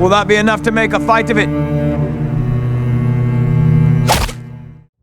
Will that be enough to make a fight of it?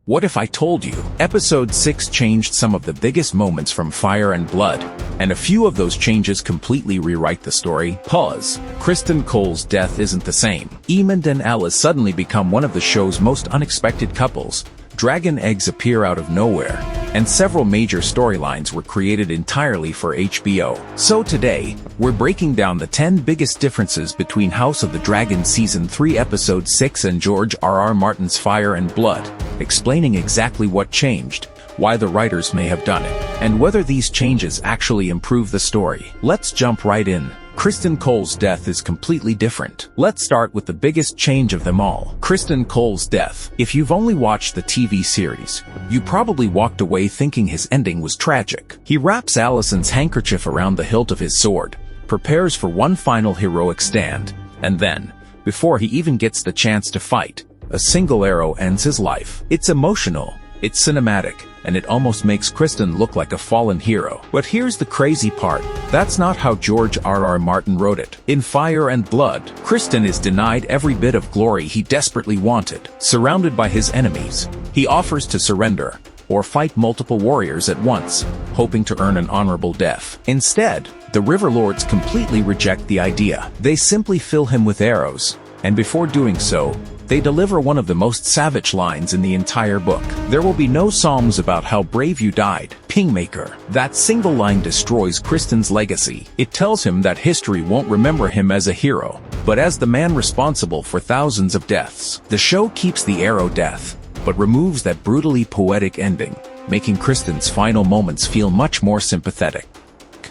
What if I told you Episode 6 changed some of the biggest moments from Fire and Blood, and a few of those changes completely rewrite the story? Pause. Criston Cole's death isn't the same. Aemond and Alys suddenly become one of the show's most unexpected couples. Dragon eggs appear out of nowhere, and several major storylines were created entirely for HBO. So today, we're breaking down the 10 biggest differences between House of the Dragon Season 3 Episode 6 and George R.R. Martin's Fire and Blood, explaining exactly what changed, why the writers may have done it, and whether these changes actually improve the story. Let's jump right in. Criston Cole's death is completely different. Let's start with the biggest change of them all. Criston Cole's death. If you've only watched the TV series, you probably walked away thinking his ending was tragic. He wraps Alicent's handkerchief around the hilt of his sword, prepares for one final heroic stand, and then, before he even gets the chance to fight, a single arrow ends his life. It's emotional, it's cinematic, and it almost makes Criston look like a fallen hero. But here's the crazy part. That's not how George R.R. Martin wrote it. In Fire and Blood, Criston is denied every bit of glory he desperately wanted. Surrounded by his enemies, he offers to surrender, or fight multiple warriors at once, hoping to earn an honorable death. Instead, the River Lords completely reject the idea. They simply fill him with arrows, and before doing so, they deliver one of the most savage lines in the entire book. There will be no psalms about how brave you died, Kingmaker. That single line destroys Criston's legacy. It tells him that history won't remember him as a hero, but as the man responsible for thousands of deaths. The show keeps the arrow death, but removes that brutally poetic ending, making Criston's final moments feel much more sympathetic.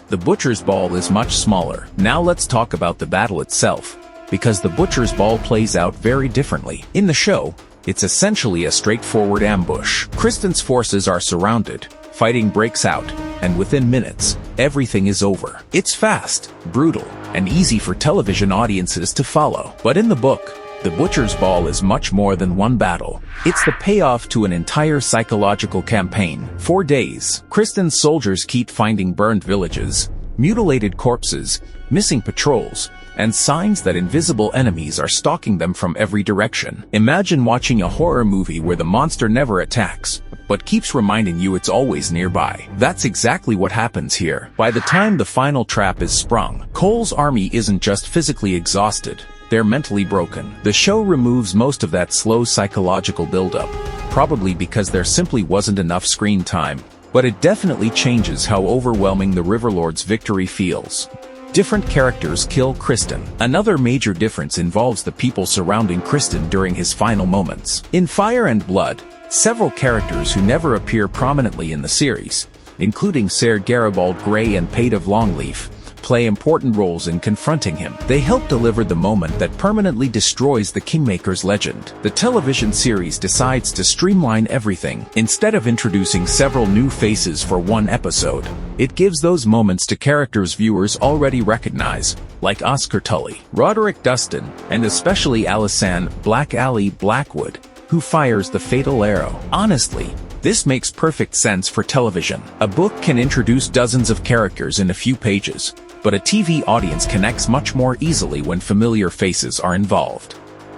The Butcher's Ball is much smaller. Now let's talk about the battle itself, because the Butcher's Ball plays out very differently. In the show, it's essentially a straightforward ambush. Criston's forces are surrounded, fighting breaks out, and within minutes, everything is over. It's fast, brutal, and easy for television audiences to follow. But in the book, the Butcher's Ball is much more than one battle. It's the payoff to an entire psychological campaign. For days, Criston's soldiers keep finding burned villages, mutilated corpses, missing patrols, and signs that invisible enemies are stalking them from every direction. Imagine watching a horror movie where the monster never attacks, but keeps reminding you it's always nearby. That's exactly what happens here. By the time the final trap is sprung, Cole's army isn't just physically exhausted, they're mentally broken. The show removes most of that slow psychological buildup, probably because there simply wasn't enough screen time, but it definitely changes how overwhelming the Riverlord's victory feels. Different characters kill Criston. Another major difference involves the people surrounding Criston during his final moments. In Fire and Blood, several characters who never appear prominently in the series, including Ser Garibald Grey and Pate of Longleaf, play important roles in confronting him. They help deliver the moment that permanently destroys the Kingmaker's legend. The television series decides to streamline everything. Instead of introducing several new faces for one episode, it gives those moments to characters viewers already recognize, like Oscar Tully, Roderick Dustin, and especially Alicent Black Alley Blackwood, who fires the fatal arrow. Honestly, this makes perfect sense for television. A book can introduce dozens of characters in a few pages, but a TV audience connects much more easily when familiar faces are involved.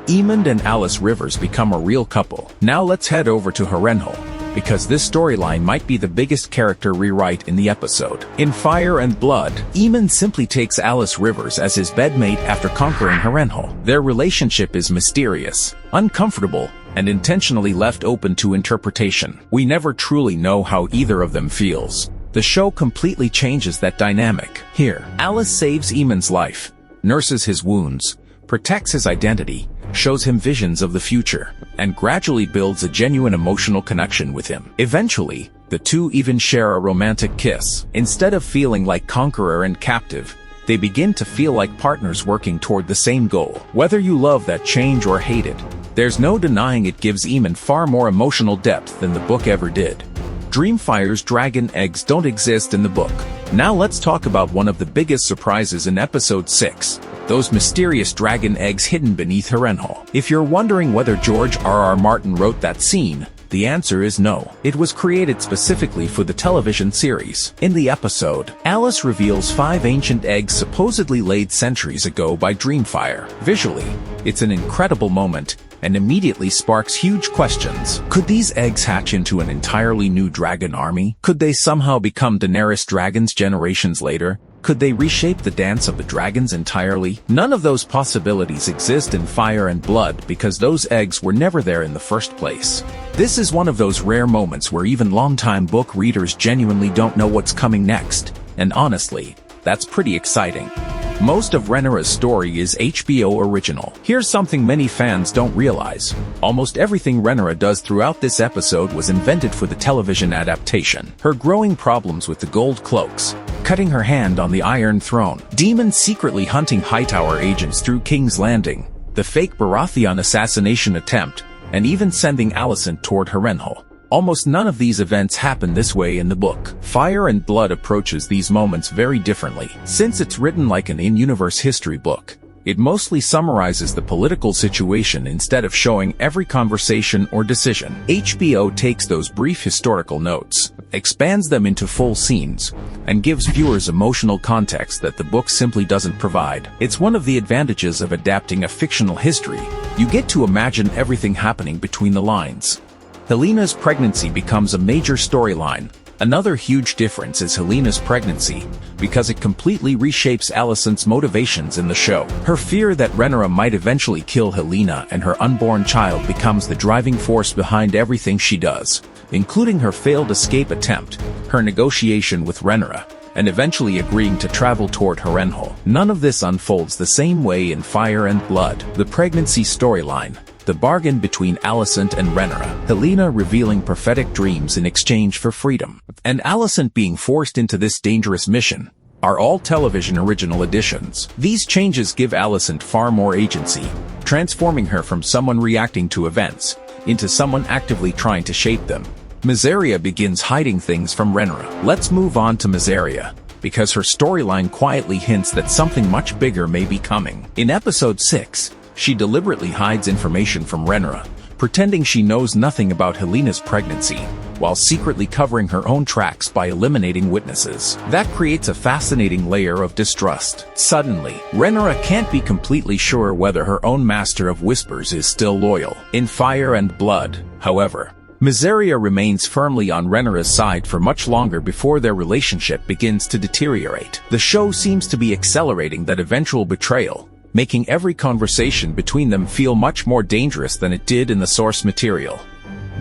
Aemond and Alys Rivers become a real couple. Now let's head over to Harrenhal, because this storyline might be the biggest character rewrite in the episode. In Fire and Blood, Aemond simply takes Alys Rivers as his bedmate after conquering Harrenhal. Their relationship is mysterious, uncomfortable, and intentionally left open to interpretation. We never truly know how either of them feels. The show completely changes that dynamic. Here, Alys saves Aemond's life, nurses his wounds, protects his identity, shows him visions of the future, and gradually builds a genuine emotional connection with him. Eventually, the two even share a romantic kiss. Instead of feeling like conqueror and captive, they begin to feel like partners working toward the same goal. Whether you love that change or hate it, there's no denying it gives Aemond far more emotional depth than the book ever did. Dreamfire's dragon eggs don't exist in the book. Now let's talk about one of the biggest surprises in Episode 6, those mysterious dragon eggs hidden beneath Harrenhal. If you're wondering whether George R.R. Martin wrote that scene, The answer is no. It was created specifically for the television series. In the episode, Alys reveals 5 ancient eggs supposedly laid centuries ago by Dreamfire. Visually, it's an incredible moment, and immediately sparks huge questions. Could these eggs hatch into an entirely new dragon army? Could they somehow become Daenerys dragons generations later? Could they reshape the dance of the dragons entirely? None of those possibilities exist in Fire and Blood because those eggs were never there in the first place. This is one of those rare moments where even longtime book readers genuinely don't know what's coming next, and honestly, that's pretty exciting. Most of Rhaenyra's story is HBO original. Here's something many fans don't realize. Almost everything Rhaenyra does throughout this episode was invented for the television adaptation. Her growing problems with the gold cloaks, cutting her hand on the Iron Throne, demons secretly hunting Hightower agents through King's Landing, the fake Baratheon assassination attempt, and even sending Alicent toward Harrenhal. Almost none of these events happen this way in the book. Fire and Blood approaches these moments very differently. Since it's written like an in-universe history book, it mostly summarizes the political situation instead of showing every conversation or decision. HBO takes those brief historical notes, expands them into full scenes, and gives viewers emotional context that the book simply doesn't provide. It's one of the advantages of adapting a fictional history. You get to imagine everything happening between the lines. Helena's pregnancy becomes a major storyline. Another huge difference is Helena's pregnancy, because it completely reshapes Alicent's motivations in the show. Her fear that Rhaenyra might eventually kill Helaena and her unborn child becomes the driving force behind everything she does, including her failed escape attempt, her negotiation with Rhaenyra, and eventually agreeing to travel toward Harrenhal. None of this unfolds the same way in Fire and Blood. The pregnancy storyline, the bargain between Alicent and Rhaenyra, Helaena revealing prophetic dreams in exchange for freedom, and Alicent being forced into this dangerous mission, are all television original additions. These changes give Alicent far more agency, transforming her from someone reacting to events into someone actively trying to shape them. Mysaria begins hiding things from Rhaenyra. Let's move on to Mysaria, because her storyline quietly hints that something much bigger may be coming. In episode 6, she deliberately hides information from Rhaenyra, pretending she knows nothing about Helena's pregnancy, while secretly covering her own tracks by eliminating witnesses. That creates a fascinating layer of distrust. Suddenly, Rhaenyra can't be completely sure whether her own Master of Whispers is still loyal. In Fire and Blood, however, Mysaria remains firmly on Rhaenyra's side for much longer before their relationship begins to deteriorate. The show seems to be accelerating that eventual betrayal, making every conversation between them feel much more dangerous than it did in the source material.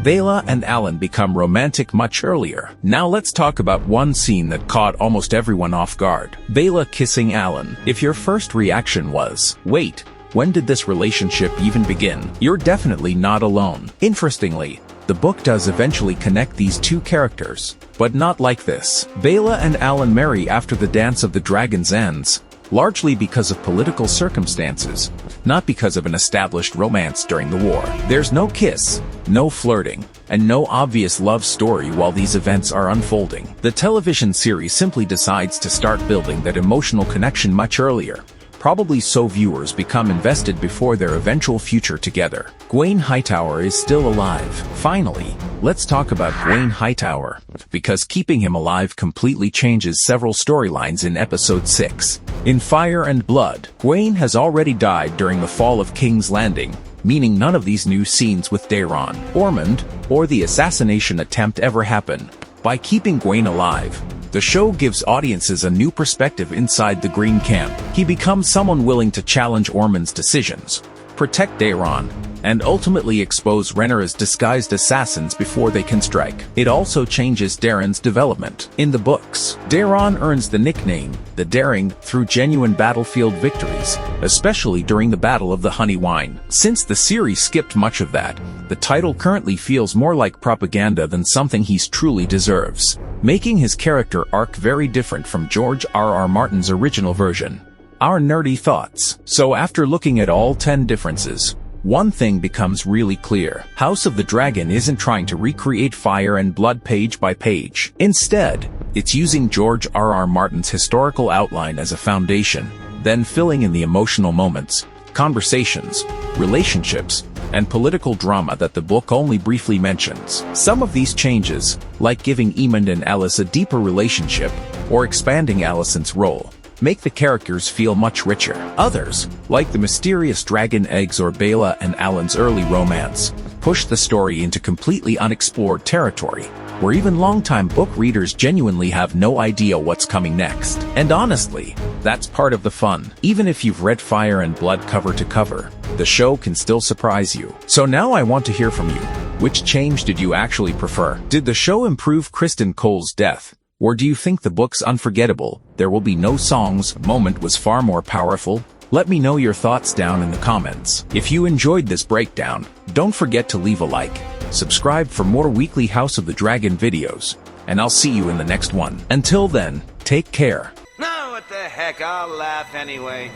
Baela and Alyn become romantic much earlier. Now let's talk about one scene that caught almost everyone off guard. Baela kissing Alyn. If your first reaction was, wait, when did this relationship even begin? You're definitely not alone. Interestingly, the book does eventually connect these two characters, but not like this. Baela and Alyn marry after the Dance of the Dragons ends, largely because of political circumstances, not because of an established romance during the war. There's no kiss, no flirting, and no obvious love story while these events are unfolding. The television series simply decides to start building that emotional connection much earlier, probably so viewers become invested before their eventual future together. Gwaine Hightower is still alive. Finally, let's talk about Gwaine Hightower, because keeping him alive completely changes several storylines in episode 6. In Fire and Blood, Gwaine has already died during the fall of King's Landing, meaning none of these new scenes with Daeron, Aemond, or the assassination attempt ever happen. By keeping Gwaine alive, the show gives audiences a new perspective inside the Green Camp. He becomes someone willing to challenge Aemond's decisions, protect Daeron, and ultimately expose Rhaenyra's disguised assassins before they can strike. It also changes Daeron's development. In the books, Daeron earns the nickname, the Daring, through genuine battlefield victories, especially during the Battle of the Honey Wine. Since the series skipped much of that, the title currently feels more like propaganda than something he truly deserves, making his character arc very different from George R.R. Martin's original version. Our nerdy thoughts. So after looking at all 10 differences, one thing becomes really clear. House of the Dragon isn't trying to recreate Fire and Blood page by page. Instead, it's using George R.R. Martin's historical outline as a foundation, then filling in the emotional moments, conversations, relationships, and political drama that the book only briefly mentions. Some of these changes, like giving Aemond and Alys a deeper relationship, or expanding Alicent's role, make the characters feel much richer. Others, like the mysterious dragon eggs or Baela and Alyn's early romance, push the story into completely unexplored territory, where even longtime book readers genuinely have no idea what's coming next. And honestly, that's part of the fun. Even if you've read Fire and Blood cover to cover, the show can still surprise you. So now I want to hear from you. Which change did you actually prefer? Did the show improve Criston Cole's death? Or do you think the book's unforgettable, there will be no songs moment was far more powerful? Let me know your thoughts down in the comments. If you enjoyed this breakdown, don't forget to leave a like, subscribe for more weekly House of the Dragon videos, and I'll see you in the next one. Until then, take care. No, what the heck, I'll laugh anyway.